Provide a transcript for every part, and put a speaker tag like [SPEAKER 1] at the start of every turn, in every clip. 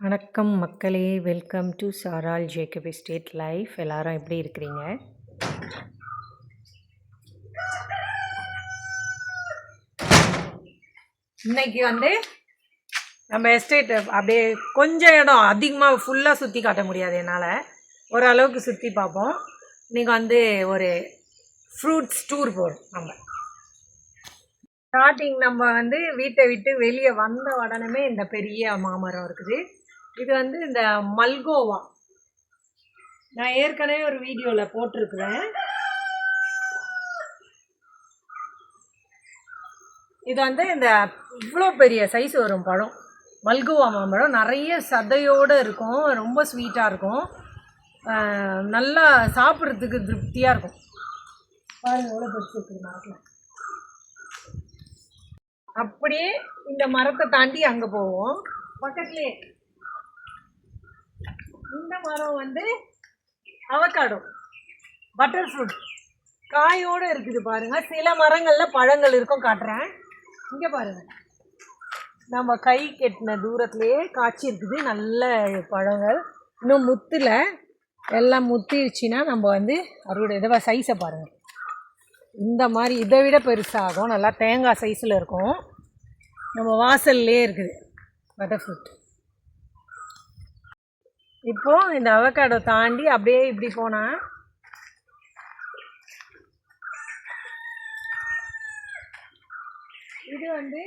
[SPEAKER 1] வணக்கம் மக்களே, welcome to சாரால் ஜேக்கப் எஸ்டேட் லைஃப். எல்லாரும் எப்படி இருக்கிறீங்க? இன்னைக்கு நம்ம எஸ்டேட் அப்படியே கொஞ்சம் இடம் அதிகமாக ஃபுல்லாக சுற்றி காட்ட முடியாது என்னால், ஓரளவுக்கு சுற்றி பார்ப்போம். இன்னைக்கு ஒரு ஃப்ரூட்ஸ் டூர் போகிறோம். நம்ம ஸ்டார்டிங் நம்ம வீட்டை விட்டு வெளியே வந்த உடனே இந்த பெரிய மாமரம் இருக்குது. இது இந்த மல்கோவா. நான் ஏற்கனவே ஒரு வீடியோவில் போட்டிருக்கிறேன். இது இந்த இவ்வளோ பெரிய சைஸ் வரும் பழம். மல்கோவா மாம்பழம் நிறைய சதையோடு இருக்கும், ரொம்ப ஸ்வீட்டாக இருக்கும், நல்லா சாப்பிட்றதுக்கு திருப்தியாக இருக்கும். பாருங்கள் எவ்வளோ பெருசு இருக்குது மரத்தில். அப்படியே இந்த மரத்தை தாண்டி அங்கே போவோம். பக்கத்துலேயே இந்த மரம் அவகாடோ பட்டர் ஃப்ரூட் காயோடு இருக்குது பாருங்கள். சில மரங்களில் பழங்கள் இருக்கும், காட்டுறேன். இங்கே பாருங்கள், நம்ம கை கெட்டின தூரத்துலேயே காய்ச்சி இருக்குது நல்ல பழங்கள். இன்னும் முத்தில் எல்லாம் முத்திருச்சுன்னா நம்ம அறுவடை. இதை சைஸை பாருங்கள், இந்த மாதிரி இதை விட பெருசாகும், நல்லா தேங்காய் சைஸில் இருக்கும். நம்ம வாசல்லே இருக்குது பட்டர் ஃப்ரூட். இப்போது இந்த அவகாடோ தாண்டி அப்படியே இப்படி போனால் இது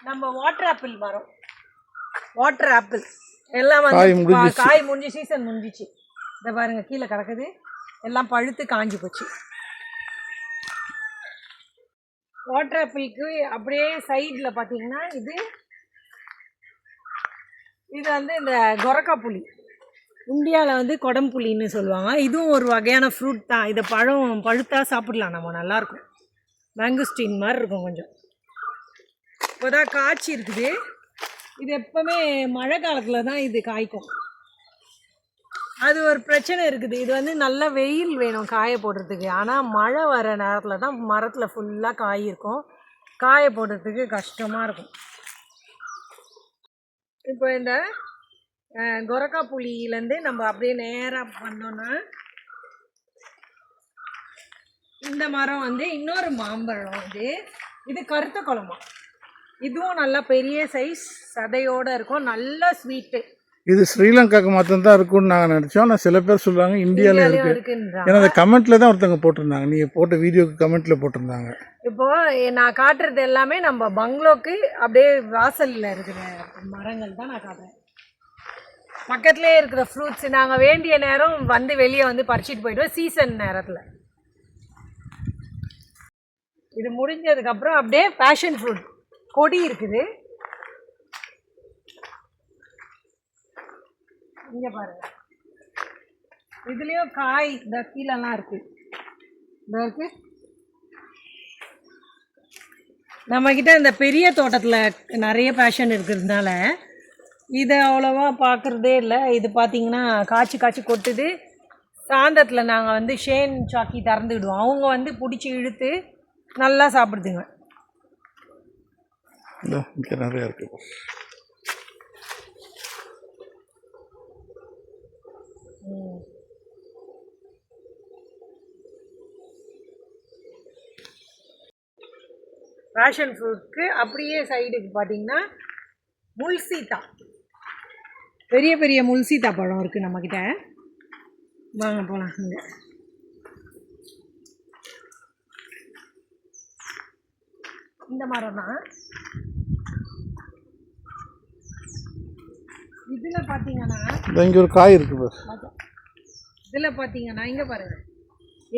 [SPEAKER 1] நம்ம வாட்டர் ஆப்பிள் மரம். வாட்டர் ஆப்பிள் எல்லாம் காய் முடிஞ்சு சீசன் முடிஞ்சிச்சு. இதை பாருங்கள், கீழே கிடக்குது, எல்லாம் பழுத்து காஞ்சி போச்சு. வாட்டர் ஆப்பிளுக்கு அப்படியே சைடில் பார்த்தீங்கன்னா இது இந்த கொரக்கா புளி. இந்தியாவில் கொடம்புளின்னு சொல்லுவாங்க. இதுவும் ஒரு வகையான ஃப்ரூட் தான். இதை பழுத்தா சாப்பிடலாம் நம்ம, நல்லாயிருக்கும். மேங்கோஸ்டீன் மாதிரி இருக்கும் கொஞ்சம். இப்போ தான் காய்ச்சி இருக்குது. இது எப்போவுமே மழை காலத்தில் தான் இது காய்க்கும். அது ஒரு பிரச்சனை இருக்குது, இது நல்ல வெயில் வேணும் காய போடுறதுக்கு. ஆனால் மழை வர நேரத்தில் தான் மரத்தில் ஃபுல்லாக காய் இருக்கும், காய போடுறதுக்கு கஷ்டமாக இருக்கும். இப்போ இந்த கொரக்கா புளியிலேருந்து நம்ம அப்படியே நேராக பண்ணோன்னா இந்த மரம் இன்னொரு மாம்பழம். இது கருத்த குழம்பா. இதுவும் நல்லா பெரிய சைஸ் சதையோடு இருக்கும், நல்ல ஸ்வீட்டு.
[SPEAKER 2] இது ஸ்ரீலங்காவுக்கு மட்டும்தான் இருக்கும்னு நாங்கள் நினச்சோம். ஆனால் சில பேர் சொல்கிறாங்க இந்தியாவில் இருக்குன்றாங்க. ஏன்னா அந்த கமெண்ட்டில் தான் ஒருத்தவங்க போட்டிருந்தாங்க, நீங்கள் போட்ட வீடியோக்கு கமெண்ட்டில் போட்டிருந்தாங்க.
[SPEAKER 1] இப்போது நான் காட்டுறது எல்லாமே நம்ம பங்களோக்கு அப்படியே வாசலில் இருக்கிற மரங்கள் தான் நான் காட்டுறேன். பக்கத்துலேயே இருக்கிற ஃப்ரூட்ஸ் நாங்கள் வேண்டிய நேரம் வெளியே பறிச்சிட்டு போயிடுவோம் சீசன் நேரத்தில். இது முடிஞ்சதுக்கப்புறம் அப்படியே பேஷன் ஃப்ரூட் கொடி இருக்குது. இங்கே பாருங்கள், இதுலேயும் காய் இந்த கீழெல்லாம் இருக்குது. இந்த இருக்குது நம்மக்கிட்ட இந்த பெரிய தோட்டத்தில் நிறைய பேஷன் இருக்கிறதுனால இதை அவ்வளோவா பார்க்குறதே இல்லை. இது பார்த்திங்கன்னா காய்ச்சி கொட்டுது. சாயந்தரத்தில் நாங்கள் ஷேன் சாக்கி திறந்துவிடுவோம். அவங்க பிடிச்சி இழுத்து நல்லா சாப்பிடுதுங்க.
[SPEAKER 2] நிறையா இருக்குது.
[SPEAKER 1] பேஷன் ஃப்ரூட்க்கு அப்படியே சைடுக்கு பார்த்தீங்கன்னா முல்சீத்தா, பெரிய பெரிய முல்சீத்தா பழம் இருக்குது நம்மக்கிட்ட. வாங்க போகலாம். அங்கே இந்த மரம் தான். இதில் பார்த்தீங்கன்னா
[SPEAKER 2] இங்கே ஒரு காய் இருக்குது.
[SPEAKER 1] இதில் பார்த்தீங்கன்னா இங்கே பாருங்கள்,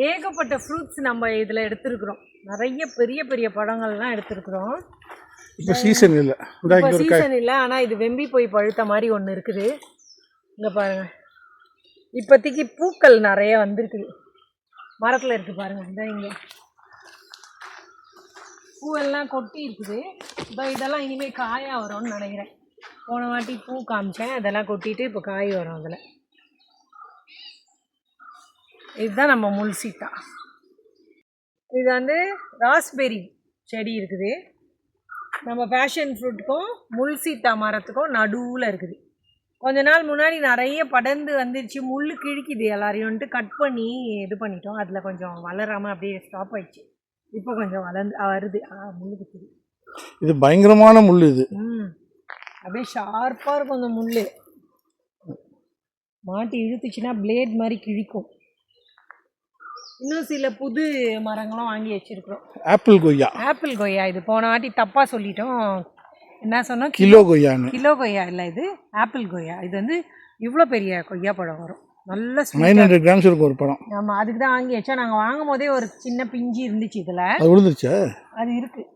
[SPEAKER 1] ஏகப்பட்ட ஃப்ரூட்ஸ் நம்ம இதில் எடுத்துருக்குறோம். நிறைய பெரிய பெரிய பழங்கள்லாம் எடுத்துருக்குறோம்.
[SPEAKER 2] இப்போ சீசன் இல்லை,
[SPEAKER 1] சீசன் இல்லை. ஆனால் இது வெம்பி போய் பழுத்த மாதிரி ஒன்று இருக்குது. இங்கே பாருங்கள், இப்போதைக்கு பூக்கள் நிறைய வந்திருக்குது, மரத்தில் இருக்குது பாருங்கள். இந்த இங்கே பூவெல்லாம் கொட்டி இருக்குது. இதெல்லாம் இனிமேல் காயாக வரும்னு நினைக்கிறேன். போன வாட்டி பூ காமிச்சேன், இதெல்லாம் கொட்டிட்டு இப்போ காய் வரும் அதில். இதுதான் நம்ம முல்சீத்தா. இது ராஸ்பெரி செடி இருக்குது. நம்ம பேஷன் ஃப்ரூட்டுக்கும் முல்சீத்தா மரத்துக்கும் நடுவில் இருக்குது. கொஞ்ச நாள் முன்னாடி நிறைய படர்ந்து வந்துருச்சு, முள் கிழிக்குது எல்லாரையும்ட்டு கட் பண்ணி இது பண்ணிட்டோம். அதில் கொஞ்சம் வளராமல் அப்படியே ஸ்டாப் ஆயிடுச்சு. இப்போ கொஞ்சம் வருது. முள் குத்துது.
[SPEAKER 2] இது பயங்கரமான முள் இது.
[SPEAKER 1] அப்படியே ஷார்ப்பாக இருக்கும் அந்த முள். மாட்டி இழுத்துச்சுன்னா பிளேட் மாதிரி கிழிக்கும். இன்னும் சில புது மரங்களும் வாங்கி வச்சிருக்கிறோம். ஆப்பிள் கொய்யா இது போன வாட்டி தப்பாக சொல்லிட்டோம். என்ன சொன்னோம்?
[SPEAKER 2] கிலோ கொய்யான்னு.
[SPEAKER 1] கிலோ கொய்யா இல்லை, இது ஆப்பிள் கொய்யா. இது வந்து இவ்வளோ பெரிய கொய்யா பழம் வரும். நல்ல
[SPEAKER 2] 900 கிராம்ஸ் இருக்கும் ஒரு பழம்.
[SPEAKER 1] ஆமாம், அதுக்கு தான் வாங்கி வச்சா. நாங்கள் வாங்கும் போதே ஒரு சின்ன பிஞ்சு இருந்துச்சு இதில்.
[SPEAKER 2] அது விழுந்துருச்சா?
[SPEAKER 1] அது இருக்குது.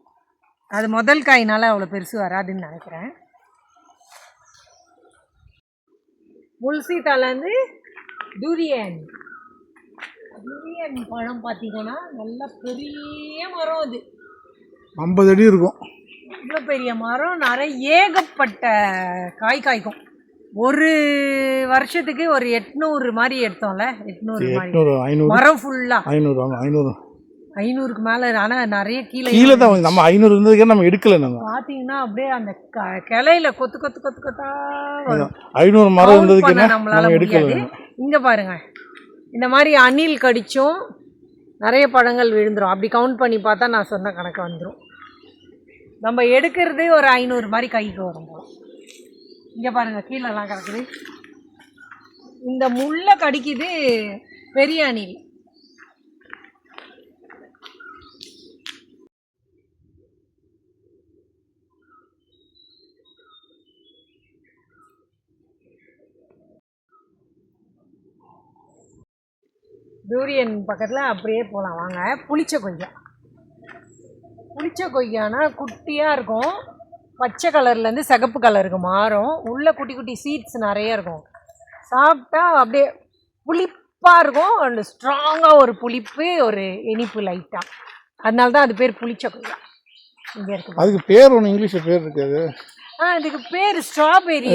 [SPEAKER 1] அது முதல் காய்னால அவ்வளோ பெருசு வராதுன்னு நினைக்கிறேன். முல்சீத்தாலேருந்து டூரியன் பழம் பார்த்தீங்கன்னா நல்ல பெரிய மரம். அது
[SPEAKER 2] 50 அடி இருக்கும்.
[SPEAKER 1] இவ்வளோ பெரிய மரம், நிறைய ஏகப்பட்ட காய்க்கும். ஒரு வருஷத்துக்கு ஒரு 800 மாதிரி எடுத்தோம்ல. 800 மரம் ஃபுல்லாக 500க்கு மேலே. ஆனால் நிறைய கீழே
[SPEAKER 2] தான். நம்ம 500 இருந்ததுக்கே நம்ம எடுக்கல. நம்ம
[SPEAKER 1] பார்த்தீங்கன்னா அப்படியே அந்த கிளையில கொத்து கொத்து கொத்து கொத்தா வரும்.
[SPEAKER 2] 500 மரம் இருந்ததுக்கு
[SPEAKER 1] நம்மளால முடியாது. இங்கே பாருங்க, இந்த மாதிரி அணில் கடிச்சும் நிறைய பழங்கள் விழுந்துடும். அப்படி கவுண்ட் பண்ணி பார்த்தா நான் சொன்ன கணக்கு வந்துடும். நம்ம எடுக்கிறது ஒரு 500 மாதிரி கைக்கு வரும் போல. இங்கே பாருங்கள், கீழெல்லாம் கிடக்குது. இந்த முள்ளை கடிக்குது பெரிய அணில். டூரியன் பக்கத்தில் அப்படியே போகலாம் வாங்க. புளிச்ச கொய்யானா குட்டியாக இருக்கும். பச்சை கலர்லேருந்து சிகப்பு கலருக்கு மாறும். உள்ளே குட்டி குட்டி சீட்ஸ் நிறைய இருக்கும். சாப்பிட்டா அப்படியே புளிப்பாக இருக்கும். அண்ட் ஸ்ட்ராங்காக ஒரு புளிப்பு, ஒரு இனிப்பு லைட்டாக. அதனால தான் அது பேர் புளிச்ச கொய்யா. இங்கே இருக்கு.
[SPEAKER 2] அதுக்கு பேர் ஒன்று இங்கிலீஷில் பேர் இருக்காது.
[SPEAKER 1] இதுக்கு பேர் ஸ்ட்ராபெரி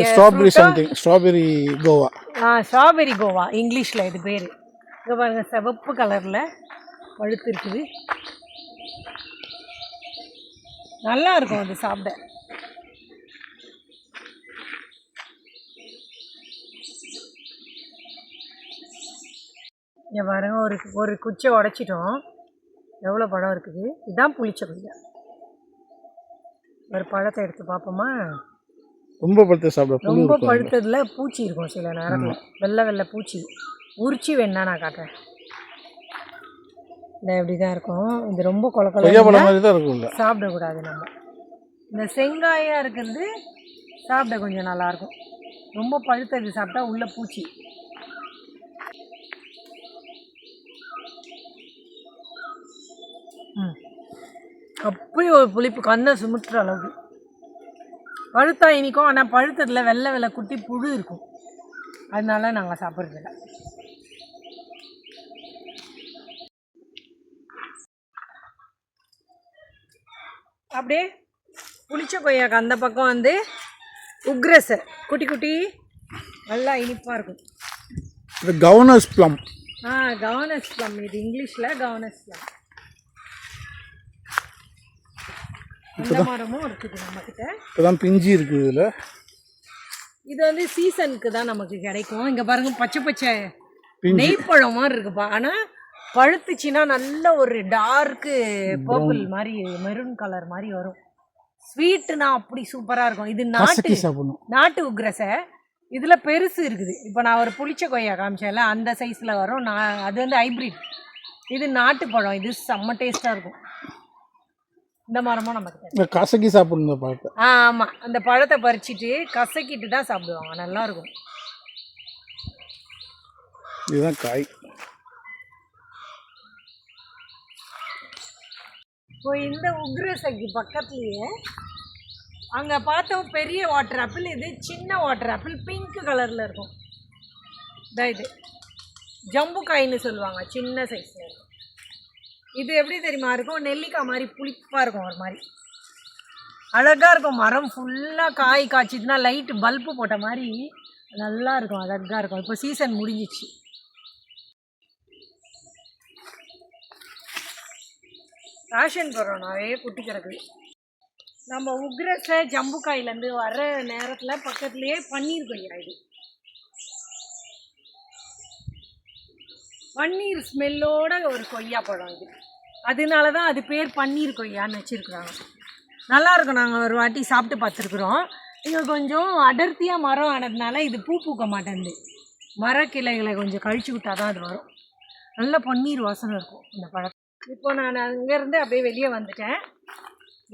[SPEAKER 2] கோவா.
[SPEAKER 1] ஸ்ட்ராபெரி கோவா இங்கிலீஷில் இது பேர். இங்கே பாருங்க, சிவப்பு கலரில் பழுத்து இருக்குது. நல்லா இருக்கும் அது சாப்பிட. இங்கே பாருங்க, ஒரு குச்சை உடைச்சிட்டோம். எவ்வளோ பழம் இருக்குது. இதுதான் புளிச்ச கொய்யா. ஒரு பழத்தை எடுத்து பார்ப்போமா?
[SPEAKER 2] ரொம்ப பழுத்த சாப்பிட.
[SPEAKER 1] ரொம்ப பழுத்ததில் பூச்சி இருக்கும் சில நேரத்தில். வெள்ளை பூச்சி. உரிச்சி வேணா நான் காட்டுறேன். இந்த இப்படி தான் இருக்கும். இது ரொம்ப கொலக்கொல சாப்பிடக்கூடாது. நம்ம இந்த செங்காயாக இருக்கிறது சாப்பிட கொஞ்சம் நல்லாயிருக்கும். ரொம்ப பழுத்தது சாப்பிட்டா உள்ள பூச்சி. அப்படி ஒரு புளிப்பு, கண்ணை சுமுட்டுற அளவுக்கு. பழுத்தா இனிக்கும். ஆனால் பழுத்ததில் வெள்ளை குட்டி புழு இருக்கும். அதனால நாங்கள் சாப்பிட்றதில்ல. அப்படியே புளிச்ச கொய்யாக்கு அந்த பக்கம் வந்து உக்ரஸ் குட்டி குட்டி நல்லா இனிப்பாக இருக்கும்.
[SPEAKER 2] இது கவர்னர்ஸ் ப்ளம்.
[SPEAKER 1] Governors plum. இது இங்கிலீஷில் கவர்னர்ஸ் ப்ளம். இந்த மரமும் இருக்குது நம்மக்கிட்ட.
[SPEAKER 2] இப்போதான் பிஞ்சு இருக்குது. இதில்
[SPEAKER 1] இது வந்து சீசனுக்கு தான் நமக்கு கிடைக்கும். இங்கே பாருங்க, பச்சை நெய்ப்பழம் மாதிரி இருக்குப்பா. ஆனால் பழுத்துச்சின்னா நல்ல ஒரு டார்க்கு பர்பிள் மாதிரி, மெரூன் கலர் மாதிரி வரும். ஸ்வீட்டுனா அப்படி சூப்பராக இருக்கும். இது நாட்டு உக்ரஸை. இதில் பெருசு இருக்குது. இப்போ நான் ஒரு புளிச்ச கொய்யா காமிச்சேன்ல, அந்த சைஸில் வரும். அது வந்து ஹைப்ரிட். இது நாட்டு பழம். இது செம்ம டேஸ்ட்டாக இருக்கும். இந்த மரமும் நமக்கு
[SPEAKER 2] கசக்கி சாப்பிடணும் பழத்தை.
[SPEAKER 1] ஆமாம், அந்த பழத்தை பறிச்சுட்டு கசக்கிட்டு தான் சாப்பிடுவாங்க. நல்லா இருக்கும்.
[SPEAKER 2] இதுதான் காய்.
[SPEAKER 1] இப்போ இந்த உக்ரஸைக்கு பக்கத்துலேயே அங்கே பார்த்தோம் பெரிய வாட்டர் ஆப்பிள். இது சின்ன வாட்டர் ஆப்பிள், பிங்க் கலரில் இருக்கும். இது ஜம்பு காயின்னு சொல்லுவாங்க, சின்ன சைஸில் இருக்கும். இது எப்படி தெரியுமா இருக்கும்? நெல்லிக்காய் மாதிரி புளிப்பாக இருக்கும். ஒரு மாதிரி அழகாக இருக்கும். மரம் ஃபுல்லாக காய் காய்ச்சிதுன்னா லைட்டு பல்பு போட்ட மாதிரி நல்லா இருக்கும். அழகாக இருக்கும். இப்போ சீசன் முடிஞ்சிச்சு. பேஷன் பழம் நிறைய குட்டி கிடக்குது. நம்ம உக்ரஸை ஜம்புக்காயிலேருந்து வர நேரத்தில் பக்கத்துலேயே பன்னீர் கொய்யா இது. பன்னீர் ஸ்மெல்லோட ஒரு கொய்யா பழம் இது. அதனால தான் அது பேர் பன்னீர் கொய்யான்னு வச்சுருக்குறாங்க. நல்லாயிருக்கும். நாங்கள் ஒரு வாட்டி சாப்பிட்டு பார்த்துருக்குறோம். இங்கே கொஞ்சம் அடர்த்தியாக மரம் ஆனதுனால இது பூ பூக்க மாட்டேங்குது. மரக்கிளைகளை கொஞ்சம் கழிச்சு விட்டால் தான் அது வரும். நல்ல பன்னீர் வாசனை இருக்கும் இந்த பழம். இப்போ நான் அங்கேருந்து அப்படியே வெளியே வந்துட்டேன்.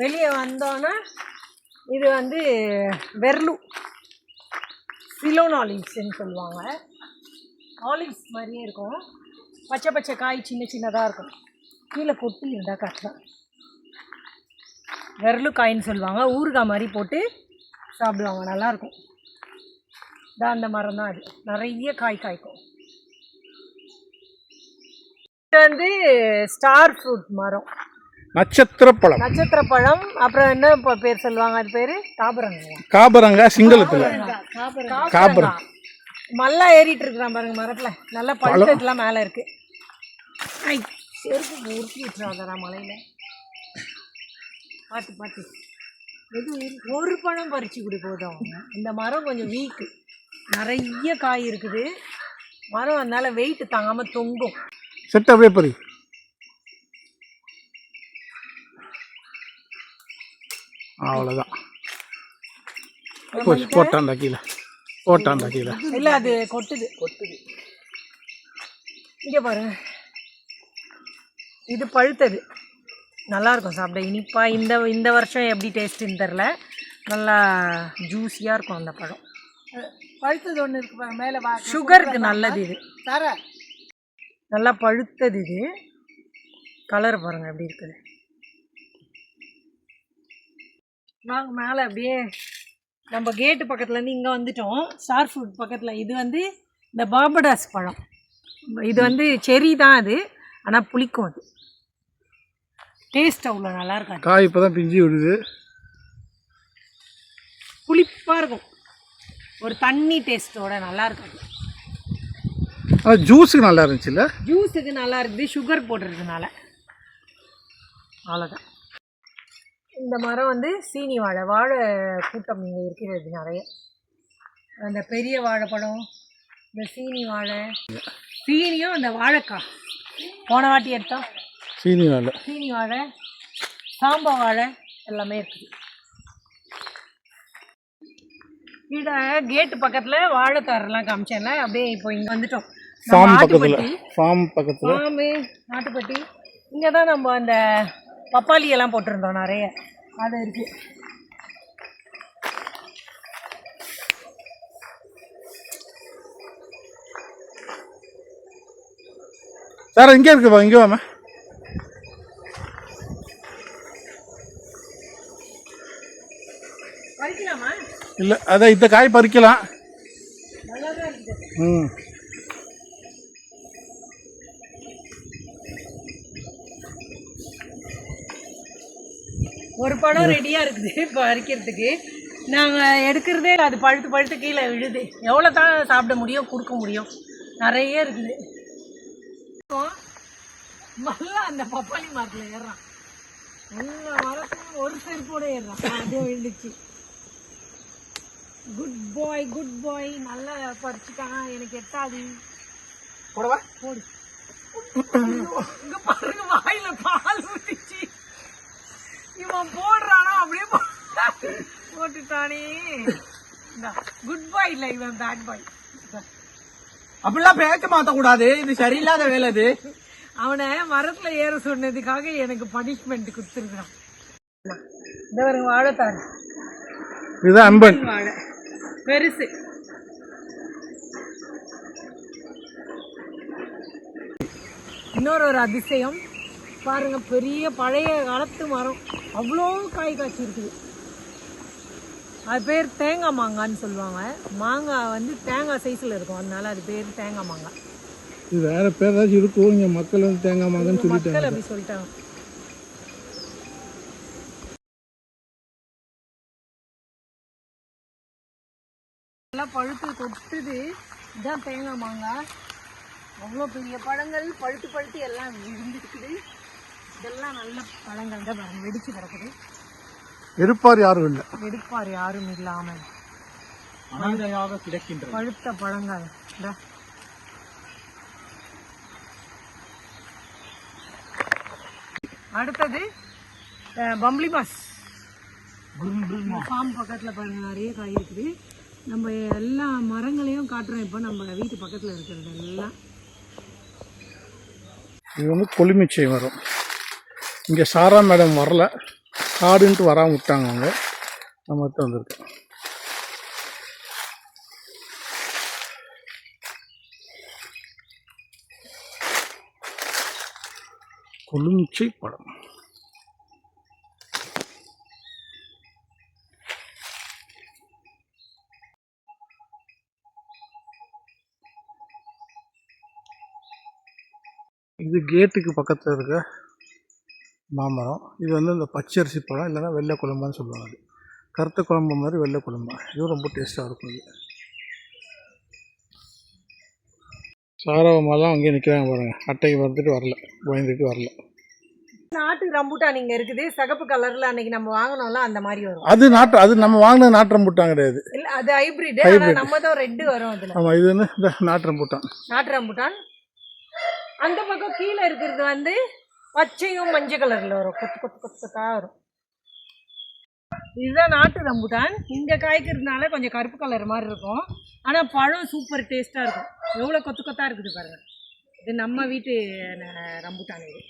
[SPEAKER 1] வெளியே வந்தோன்னா இது வந்து வெர்லு சிலோன் ஆலிவ்ஸ்ன்னு சொல்லுவாங்க. ஆலிவ்ஸ் மாதிரியே இருக்கும். பச்சை பச்சை காய் சின்ன சின்னதாக இருக்கும். கீழே கொட்டி இருந்தால் காட்டுறேன். வெர்லு காயின்னு சொல்லுவாங்க. ஊறுகாய் மாதிரி போட்டு சாப்பிடுவாங்க. நல்லாயிருக்கும். இதான் அந்த மரம் தான். அது நிறைய காய் காய்க்கும். இது வந்து ஸ்டார் ஃப்ரூட் மரம்,
[SPEAKER 2] நட்சத்திர பழம்.
[SPEAKER 1] நட்சத்திர பழம். அப்புறம் என்ன பேர் சொல்லுவாங்க? அது பேர் காபரங்க.
[SPEAKER 2] காபரங்க சிங்களத்தில் காபரங்க.
[SPEAKER 1] மல்லா ஏறிட்டு இருக்கிறான் பாருங்க மரத்துல. நல்லா பழுத்ததுலாம் மேலே இருக்கு. செருப்பு உருட்டி விட்டுறாதரா மலையில. பார்த்து பார்த்து எது ஒரு பழம் பறிச்சு குடி போதும். இந்த மரம் கொஞ்சம் வீக்கு. நிறைய காய் இருக்குது. மரம் அதனால வெயிட் தாங்காம தொங்கும்.
[SPEAKER 2] செட் அப்படியே பறி. அவ்வளோதான். போட்டாண்டா கீழே. போட்டாண்டா கீழே.
[SPEAKER 1] இல்லை அது கொட்டுது கொட்டுது. இங்கே பாருங்க. இது பழுத்தது. நல்லாயிருக்கும் சாப்பிட. இனிப்பாக இந்த வருஷம் எப்படி டேஸ்ட்டுன்னு தெரில. நல்லா ஜூஸியாக இருக்கும் அந்த பழம். பழுத்தது ஒன்று இருக்கு மேலே. சுகருக்கு நல்லது இது. தர நல்லா பழுத்தது இது. கலர் பாருங்கள் எப்படி இருக்குது. நாங்கள் மேலே அப்படியே நம்ம கேட்டு பக்கத்துலேருந்து இங்கே வந்துட்டோம். ஸ்டார் ஃப்ரூட் பக்கத்தில். இது வந்து இந்த பார்படாஸ் பழம். இது வந்து செரி தான் அது. ஆனால் புளிக்கும். அது டேஸ்ட் அவ்வளோ நல்லா இருக்காது.
[SPEAKER 2] காய் இப்போ தான் பிஞ்சு விடுது.
[SPEAKER 1] புளிப்பாக இருக்கும். ஒரு தண்ணி டேஸ்ட்டோட நல்லா இருக்காது.
[SPEAKER 2] ஜூஸுக்கு நல்லா இருந்துச்சுல்ல?
[SPEAKER 1] ஜூஸுக்கு நல்லா இருக்குது. சுகர் போட்டுறதுனால. அவ்வளோதான். இந்த மரம் வந்து சீனி வாழை. வாழை கூட்டம் இங்கே இருக்கிறது நிறைய. அந்த பெரிய வாழைப்பழம், இந்த சீனி வாழை, சீனியும் அந்த வாழைக்காய் போன வாட்டி எடுத்தோம்.
[SPEAKER 2] சீனி வாழை,
[SPEAKER 1] சீனி வாழை, சாம்பா வாழை எல்லாமே இருக்குது. கீழே கேட்டு பக்கத்தில் வாழைத்தாரெல்லாம் காமிச்சேன்ல. அப்படியே இப்போ இங்கே வந்துட்டோம். ஃபார்ம் நாட்டுப்பட்டி. இங்கே தான் நம்ம அந்த பப்பாளி எல்லாம் போட்டிருந்தோம் நிறைய. அது இருக்குது.
[SPEAKER 2] சார் இங்கே இருக்குப்பா. இங்கே வாமா.
[SPEAKER 1] பறிக்கலாமா?
[SPEAKER 2] இல்லை அதான் இந்த காய் பறிக்கலாம்.
[SPEAKER 1] நல்லா தான் இருக்குது.
[SPEAKER 2] ம்.
[SPEAKER 1] ஒரு பழம் ரெடியாக இருக்குது இப்போ பறிக்கிறதுக்கு. நாங்கள் எடுக்கிறதே அது பழுத்து பழுத்து கீழே விழுது. எவ்வளோ தான் சாப்பிட முடியும், கொடுக்க முடியும். நிறைய இருக்குது. நல்லா அந்த பப்பாளி மரத்தில் ஏறுறான். எல்லா மரத்துலையும் ஒரு செருப்போட ஏறுறான். அதே விழுந்துச்சு. குட் பாய் நல்லா பறிச்சுட்டான். எனக்கு எட்டாது. போடவா? போடு. இங்கே பாருங்க வாயில பால் ஊற்றிச்சு. இவன் போடுறானா அப்படியே போட்டுட்டானே. குட் பாய் இல்லை, இவன் பேட் பாய்.
[SPEAKER 3] அப்படிலாம் பேச மாத்தக்கூடாது. இது சரியில்லாத வேலை. இது
[SPEAKER 1] அவனை மரத்துல ஏற சொன்னதுக்காக எனக்கு பனிஷ்மெண்ட் கொடுத்துருக்கான். இந்த ஒரு வாழைத்தாரு.
[SPEAKER 2] இதுதான் அம்பன்
[SPEAKER 1] வாழை பெருசு. இன்னொரு அதிசயம் பாருங்க. பெரிய பழைய காலத்து மரம். அவ்வளோ காய் காய்ச்சி இருக்குது. அது பேர் தேங்காய் மாங்கான்னு சொல்லுவாங்க. மாங்காய் வந்து தேங்காய் சைஸில் இருக்கும். அதனால அது பேர் தேங்காய் மாங்காய்.
[SPEAKER 2] இது வேற பேர் ஏதாச்சும் இருக்கும். இங்கே மக்கள் வந்து தேங்காய் மாங்கன்னு சொல்லிட்டாங்க.
[SPEAKER 1] மக்கள் அப்படி சொல்லிட்டாங்க. நல்லா பழுத்து கொட்டுது. இதுதான் தேங்காய் மாங்காய். அவ்வளோ பெரிய பழங்கள் பழுத்து பழுத்து எல்லாம் விழுந்துருக்குது. இதெல்லாம் நல்ல பழங்கள் தான் பாருங்க. வெடிச்சு கிடக்குது.
[SPEAKER 2] எடுப்பார் யாரும் இல்லை.
[SPEAKER 1] எடுப்பார் யாரும் இல்லாமல்
[SPEAKER 3] அனாதையாக கிடக்கின்றது.
[SPEAKER 1] பழுத்த பழங்கள். அடுத்தது பம்ப்ளி மாஸ். ஃபார்ம் பக்கத்தில் பாருங்க நிறைய காய் இருக்குது. நம்ம எல்லா மரங்களையும் காட்டுறோம். இப்போ நம்ம வீட்டு பக்கத்தில் இருக்கிறது எல்லாம்.
[SPEAKER 2] இது வந்து கொழுமிச்சை மரம். இங்கே சாரா மேடம் வரல, காடுன்ட்டு வராமல் விட்டாங்க அவங்க. நம்ம தான் வந்திருக்கோம். கொழுமிச்சை பழம். இது கேட்டுக்கு பக்கத்தில் இருக்க மாமரம். இது வந்து இந்த பச்சரிசி பழம், இல்லைன்னா வெள்ளை குழம்பான்னு சொல்லுவாங்க. அது கருத்த குழம்பு மாதிரி வெள்ளை குழம்பா. இதுவும் ரொம்ப டேஸ்ட்டாக இருக்கும். இது சாரவமாலாம் அங்கேயே நிற்கிறாங்க பாருங்கள். அட்டைக்கு வந்துட்டு வரல, பயந்துட்டு வரல.
[SPEAKER 1] நாட்டு ரம்பூட்டான் இங்கே இருக்குது. சிகப்பு கலரில் அன்னைக்கு நம்ம வாங்கினோம்ல அந்த மாதிரி வரும்.
[SPEAKER 2] அது நாட்டு, அது நம்ம வாங்கினது நாட்டு ரம்பூட்டான் கிடையாது.
[SPEAKER 1] இல்லை, அது ஹைப்ரிட். நம்ம தான் ரெட்டு வரும் அதில்.
[SPEAKER 2] ஆமாம், இது வந்து இந்த நாட்டு ரம்பூட்டான்.
[SPEAKER 1] நாட்டு ரம்பூட்டான். அந்த பக்கம் கீழே இருக்கிறது வந்து பச்சையும் மஞ்சள் கலரில் வரும். கொத்து கொத்து கொத்து கொத்தாக வரும். இதுதான் நாட்டு ரம்பூட்டான். இங்கே காய்க்கிறதுனால கொஞ்சம் கருப்பு கலர் மாதிரி இருக்கும். ஆனால் பழம் சூப்பர் டேஸ்ட்டாக இருக்கும். எவ்வளோ கொத்து கொத்தாக இருக்குது பாருங்கள். இது நம்ம வீட்டு ரம்பூட்டான். இது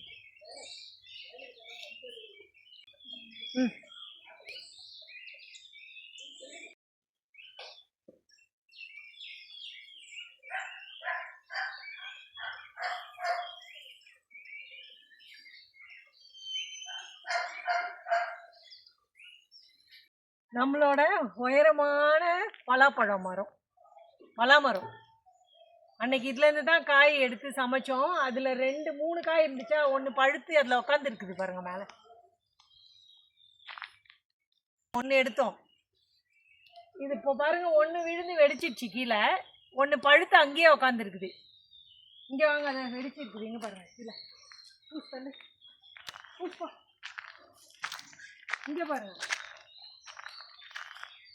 [SPEAKER 1] நம்மளோட உயரமான பலாப்பழம் மரம். பலாமரம். அன்னைக்கு இதுலேருந்து தான் காய் எடுத்து சமைச்சோம். அதில் 2-3 காய் இருந்துச்சா, ஒன்று பழுத்து அதில் உட்காந்துருக்குது பாருங்க மேலே. ஒன்று எடுத்தோம். இது இப்போ பாருங்க, ஒன்று விழுந்து வெடிச்சிடுச்சு கீழே. ஒன்று பழுத்து அங்கேயே உட்காந்துருக்குது. இங்கே வாங்க, அதை வெடிச்சிருக்குது. இங்கே பாருங்க கீழே. இங்கே பாருங்க,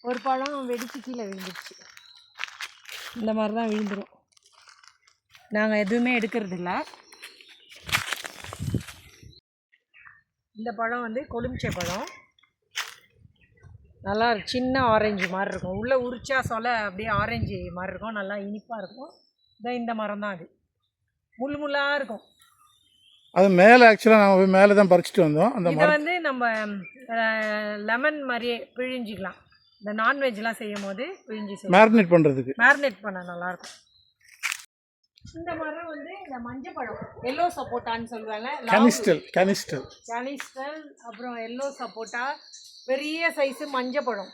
[SPEAKER 1] ஒரு பழம் வெடிச்சு கீழே விழுந்துருச்சு. இந்த மாதிரி தான் விழுந்துடும். நாங்கள் எதுவுமே எடுக்கிறது இல்லை. இந்த பழம் வந்து கொழுமிச்சை பழம். நல்லா சின்ன ஆரஞ்சு மாதிரி இருக்கும். உள்ளே உரிச்சா சொல்ல அப்படியே ஆரஞ்சு மாதிரி இருக்கும். நல்லா இனிப்பாக இருக்கும். இந்த மரம் தான் அது. முள் முள்ளாக இருக்கும்.
[SPEAKER 2] அது மேலே ஆக்சுவலாக நாங்கள் போய் மேலே தான் பறிச்சுட்டு வந்தோம். அந்த
[SPEAKER 1] இதை வந்து நம்ம லெமன் மாதிரியே பிழிஞ்சிக்கலாம். இந்த நான்வெஜ்லாம் செய்யும் போது பிழிஞ்சி
[SPEAKER 2] மேரினேட் பண்ணுறதுக்கு.
[SPEAKER 1] மேரினேட் பண்ண நல்லாயிருக்கும். இந்த மரம் வந்து இந்த மஞ்சள் பழம், எல்லோ சப்போட்டான்னு சொல்லுவாங்க.
[SPEAKER 2] கேனிஸ்டல்.
[SPEAKER 1] அப்புறம் எல்லோ சப்போட்டா, பெரிய சைஸு மஞ்சள் பழம்,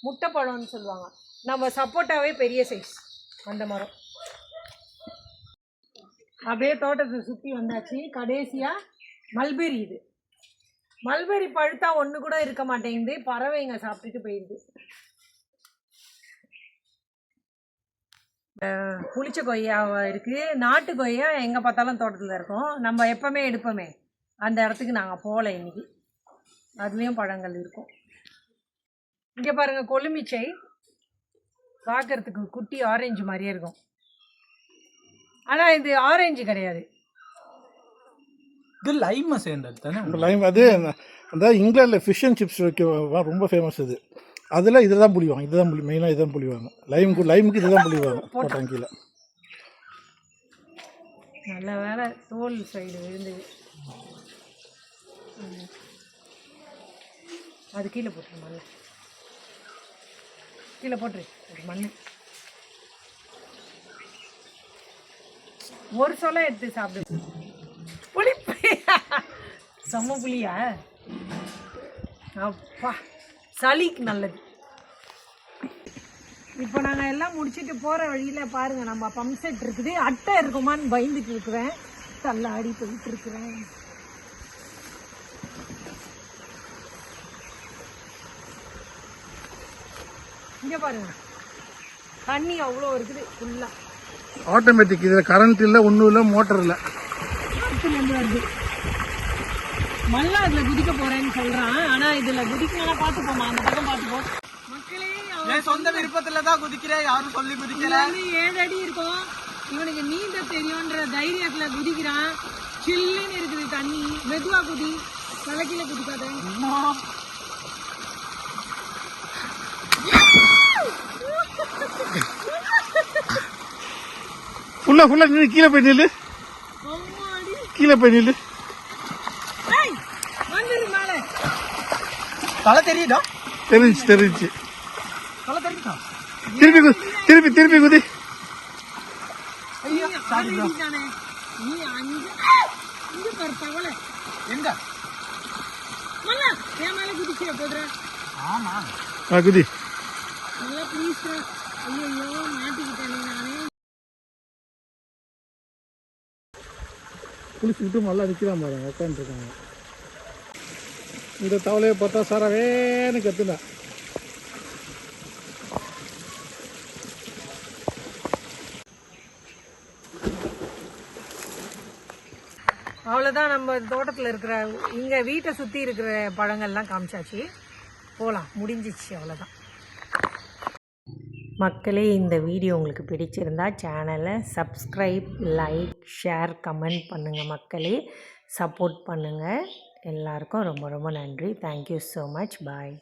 [SPEAKER 1] முட்டைப்பழம்னு சொல்லுவாங்க. நம்ம சப்போட்டாவே பெரிய சைஸ். அந்த மரம் அப்படியே தோட்டத்தை சுற்றி வந்தாச்சு. கடைசியாக மல்பெரி. இது மல்பெரி பழுத்தா ஒன்று கூட இருக்க மாட்டேங்குது. பறவைங்க சாப்பிட்டுட்டு போயிடுது. புளிச்ச கொய்யா இருக்குது. நாட்டு கொய்யா எங்கே பார்த்தாலும் தோட்டத்தில் இருக்கும். நம்ம எப்போவுமே எடுப்போமே, அந்த இடத்துக்கு நாங்கள் போகல இன்னைக்கு. அதுலேயும் பழங்கள் இருக்கும். இங்கே பாருங்கள், கொழுமிச்சை. பார்க்குறதுக்கு குட்டி ஆரஞ்சு மாதிரியே இருக்கும். ஆனால் இது ஆரஞ்சு கிடையாது.
[SPEAKER 3] இது லைம் சேர்ந்தது தானே.
[SPEAKER 2] லைம் அது அந்த இங்கிலாண்டில் ஃபிஷ் அண்ட் சிப்ஸ் வைக்க ரொம்ப ஃபேமஸ். அது அதில் இதில் தான் புளிவாங்க. இதுதான் புளி, மெயினாக இதுதான் புளிவாங்க. லைமுக்கு இதுதான் புளிவாங்க போட்டாங்க கீழே.
[SPEAKER 1] நல்ல வேலை தோல் சைடு விழுந்தது. அது கீழே போட்டுரு. மண் கீழே போட்டுரு. மண் ஒரு சொல்ல எடுத்து சாப்பிடு. புளிப்பு செம்ம புளியா? அப்பா, சளிக்கு நல்லது. இப்போ நாங்கள் எல்லாம் முடிச்சுட்டு போகிற வழியில் பாருங்கள், நம்ம பம்ப் செட் இருக்குது. அட்டை இருக்குமான்னு பயந்துட்டு இருக்கிறேன். தள்ளாடி போயிட்டு இருக்கிறேன். இங்கே பாருங்க, தண்ணி அவ்வளோ இருக்குது ஃபுல்லாக.
[SPEAKER 2] ஆட்டோமேட்டிக். இதில் கரண்ட் இல்லை, ஒன்றும் இல்லை, மோட்டர் இல்லை.
[SPEAKER 1] வருது. மல்லா இதுல குதிக்க போறேன்னு சொல்றான். ஆனா இதுல குதிக்கலாம், பார்த்து போமா, அந்த பக்கம் பார்த்து போ. மக்களே,
[SPEAKER 3] என் சொந்த விருப்பத்துலதான் குதிக்கிறேன், யாரும் சொல்லி குதிக்கல.
[SPEAKER 1] 7 அடி இருக்கும். இவனுக்கு நீந்த தெரியும்ன்ற தைரியத்துல குதிக்கிறான். சில்லுன்னு இருக்குது தண்ணி. மெதுவா குதி, தலைக்கீழ குதிக்காத.
[SPEAKER 2] ஃபுல்லா நின்று கீழே போய் நில்லு, கீழே போய் நில்லு.
[SPEAKER 1] வந்துரு மேல.
[SPEAKER 3] தலை தெரியுதா?
[SPEAKER 2] தெரிஞ்சு
[SPEAKER 3] தலை தெரியுதா?
[SPEAKER 2] திருப்பி குதி.
[SPEAKER 3] ஐயோ, சாரி bro.
[SPEAKER 1] நீ இங்க பாரு தவளை.
[SPEAKER 3] எங்க?
[SPEAKER 1] மல்லா, என் மேல குதிச்சிய போதுற.
[SPEAKER 3] ஆமா.
[SPEAKER 2] குதி.
[SPEAKER 1] நல்லா ப்ளீஸ். ஐயோ, மாட்டிக்கிட்டேன் நானே.
[SPEAKER 2] குளிச்சுக்கிட்டு நல்லா நிற்கிறான் பாருங்க, உட்காந்துருக்காங்க. இந்த தவளையை பார்த்தா சாரா வேன்னு கத்துனா.
[SPEAKER 1] அவ்வளோதான், நம்ம தோட்டத்தில் இருக்கிற இங்கே வீட்டை சுற்றி இருக்கிற பழங்கள்லாம் காமிச்சாச்சு. போகலாம், முடிஞ்சிச்சு, அவ்வளோதான். மக்களே, இந்த வீடியோ உங்களுக்கு பிடிச்சிருந்தா சேனலை சப்ஸ்கிரைப், லைக், ஷேர், கமெண்ட் பண்ணுங்கள் மக்களே. சப்போர்ட் பண்ணுங்கள். எல்லாருக்கும் ரொம்ப ரொம்ப நன்றி. Thank you so much. பாய்.